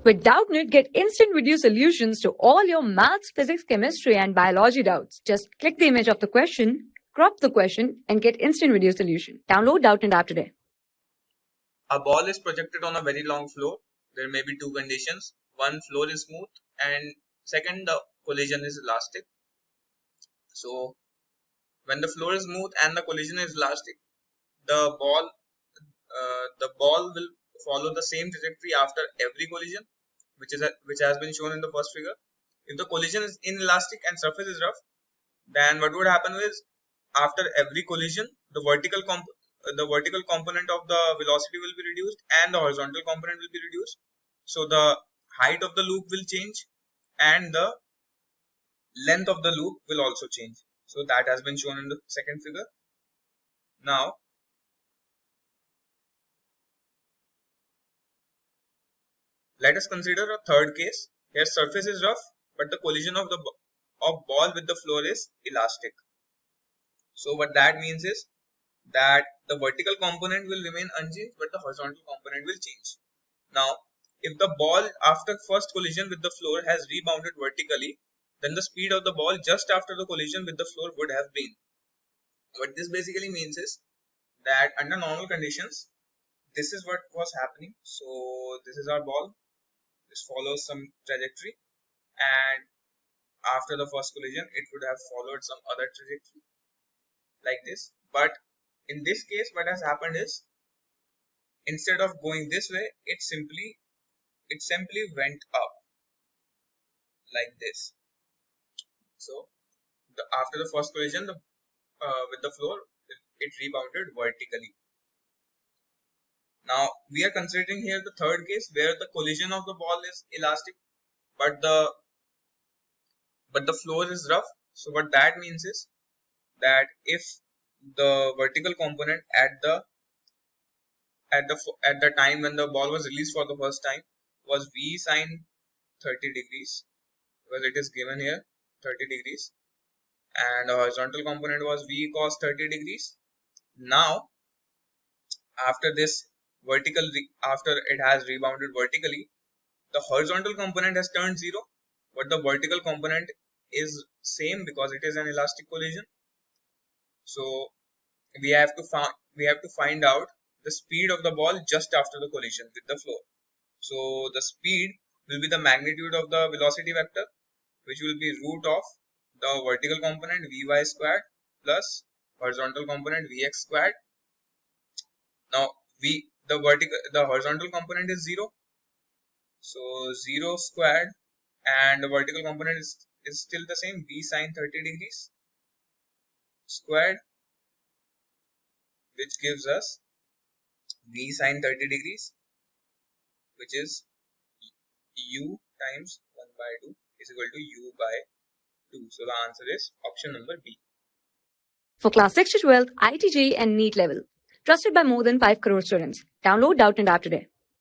With Doubtnut, get instant video solutions to all your maths, physics, chemistry, and biology doubts. Just click the image of the question, crop the question, and get instant video solution. Download Doubtnut app today. A ball is projected on a very long floor. There may be two conditions. One, floor is smooth, and second, the collision is elastic. So when the floor is smooth and the collision is elastic, the ball will follow the same trajectory after every collision, which has been shown in the first figure. If the collision is inelastic and surface is rough, then what would happen is after every collision, the vertical component of the velocity will be reduced and the horizontal component will be reduced. So the height of the loop will change and the length of the loop will also change. So that has been shown in the second figure. Now let us consider a third case. Here surface is rough, but the collision of ball with the floor is elastic. So what that means is that the vertical component will remain unchanged, but the horizontal component will change. Now, if the ball after first collision with the floor has rebounded vertically, then the speed of the ball just after the collision with the floor would have been. What this basically means is that under normal conditions, this is what was happening. So this is our ball. This follows some trajectory, and after the first collision, it would have followed some other trajectory like this. But in this case, what has happened is instead of going this way, it simply went up like this. So after the first collision with the floor, it rebounded vertically. Now we are considering here the third case where the collision of the ball is elastic, but the floor is rough. So what that means is that if the vertical component at the time when the ball was released for the first time was v sine 30 degrees, because it is given here 30 degrees, and the horizontal component was v cos 30 degrees. Now after it has rebounded vertically, the horizontal component has turned 0, but the vertical component is same because it is an elastic collision. So we have to find out the speed of the ball just after the collision with the floor. So the speed will be the magnitude of the velocity vector, which will be root of the vertical component vy squared plus horizontal component vx squared. Now the horizontal component is 0, so 0 squared, and the vertical component is still the same, v sine 30 degrees squared, which gives us v sine 30 degrees, which is u times 1 by 2 is equal to u by 2. So the answer is option number B. For class 6 to 12, IIT JEE and NEET level. Trusted by more than 5 crore students. Download Doubtnut app today.